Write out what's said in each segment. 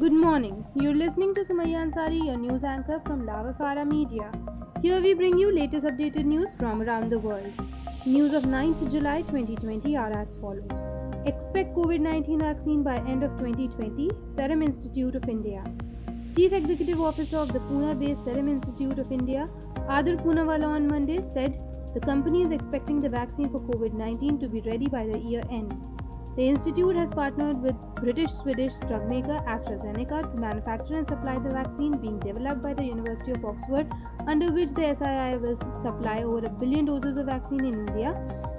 Good morning. You're listening to Sumaya Ansari, your news anchor from Lavafara Media. Here we bring you latest updated news from around the world. News of 9th July 2020 are as follows. Expect COVID-19 vaccine by end of 2020, Serum Institute of India. Chief Executive Officer of the Pune-based Serum Institute of India, Adar Poonawalla on Monday said the company is expecting the vaccine for COVID-19 to be ready by the year end. The institute has partnered with British-Swedish drug maker AstraZeneca to manufacture and supply the vaccine being developed by the University of Oxford, under which the SII will supply over 1 billion doses of vaccine in India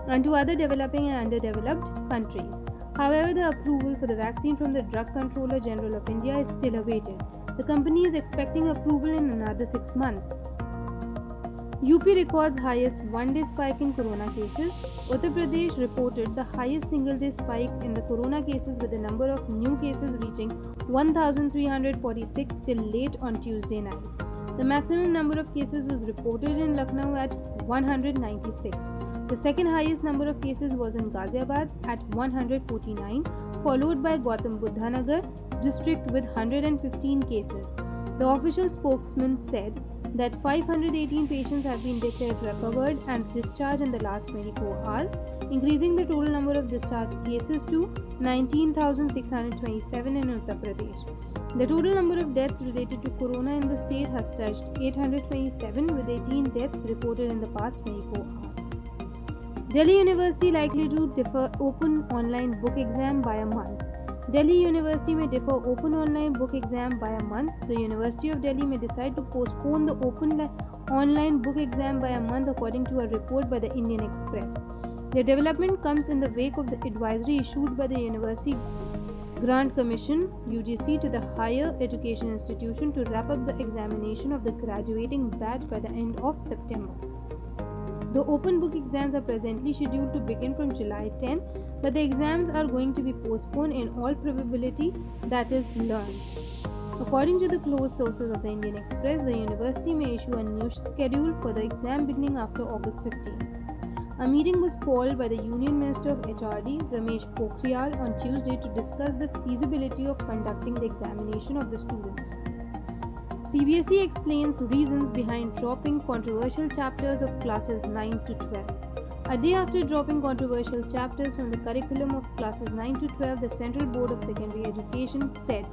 and to other developing and underdeveloped countries. However, the approval for the vaccine from the Drug Controller General of India is still awaited. The company is expecting approval in another 6 months. UP records highest one-day spike in corona cases. Uttar Pradesh reported the highest single-day spike in the corona cases, with the number of new cases reaching 1,346 till late on Tuesday night. The maximum number of cases was reported in Lucknow at 196. The second highest number of cases was in Ghaziabad at 149, followed by Gautam Buddha Nagar district with 115 cases. The official spokesman said that 518 patients have been declared recovered and discharged in the last 24 hours, increasing the total number of discharged cases to 19,627 in Uttar Pradesh. The total number of deaths related to corona in the state has touched 827, with 18 deaths reported in the past 24 hours. Delhi University likely to defer open online book exam by a month. Delhi University may defer open online book exam by a month. The University of Delhi may decide to postpone the open online book exam by a month, according to a report by the Indian Express. The development comes in the wake of the advisory issued by the University Grant Commission (UGC) to the higher education institution to wrap up the examination of the graduating batch by the end of September. The open book exams are presently scheduled to begin from July 10, but the exams are going to be postponed in all probability, that is, learned. According to the close sources of the Indian Express, the university may issue a new schedule for the exam beginning after August 15. A meeting was called by the Union Minister of HRD, Ramesh Pokhriyal, on Tuesday to discuss the feasibility of conducting the examination of the students. CBSE explains reasons behind dropping controversial chapters of classes 9 to 12. A day after dropping controversial chapters from the curriculum of classes 9 to 12, the Central Board of Secondary Education said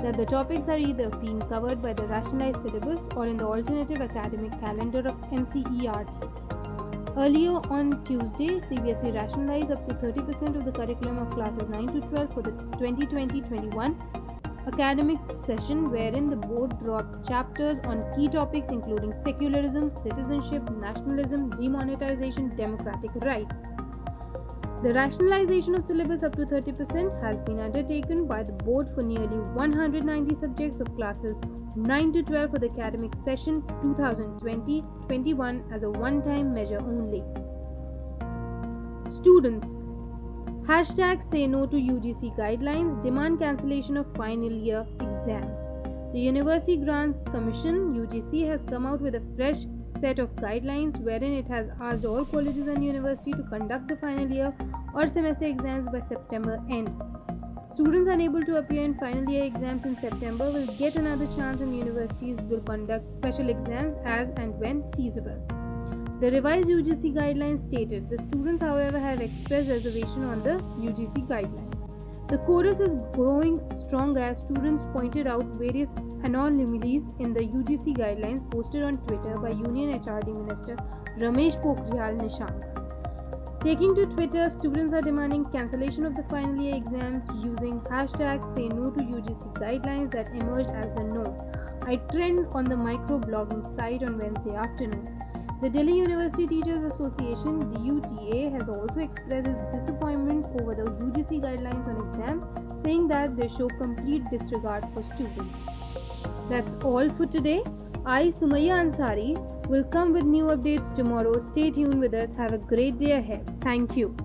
that the topics are either being covered by the rationalized syllabus or in the alternative academic calendar of NCERT. Earlier on Tuesday, CBSE rationalized up to 30% of the curriculum of classes 9 to 12 for the 2020-21 academic session, wherein the board dropped chapters on key topics including secularism, citizenship, nationalism, demonetization, democratic rights. The rationalization of syllabus up to 30% has been undertaken by the board for nearly 190 subjects of classes 9 to 12 for the academic session 2020-21 as a one-time measure only. Students, hashtag say no to UGC guidelines, demand cancellation of final year exams. The University Grants Commission (UGC) has come out with a fresh set of guidelines wherein it has asked all colleges and universities to conduct the final year or semester exams by September end. Students unable to appear in final year exams in September will get another chance, and universities will conduct special exams as and when feasible. The revised UGC guidelines stated the students, however, have expressed reservation on the UGC guidelines. The chorus is growing stronger as students pointed out various anomalies in the UGC guidelines posted on Twitter by Union HRD Minister Ramesh Pokhriyal Nishank. Taking to Twitter, students are demanding cancellation of the final year exams using hashtag say no to UGC guidelines that emerged as the no. I trend on the microblogging site on Wednesday afternoon. The Delhi University Teachers Association (DUTA) has also expressed its disappointment over the UGC guidelines on exam, saying that they show complete disregard for students. That's all for today. I, Sumaya Ansari, will come with new updates tomorrow. Stay tuned with us. Have a great day ahead. Thank you.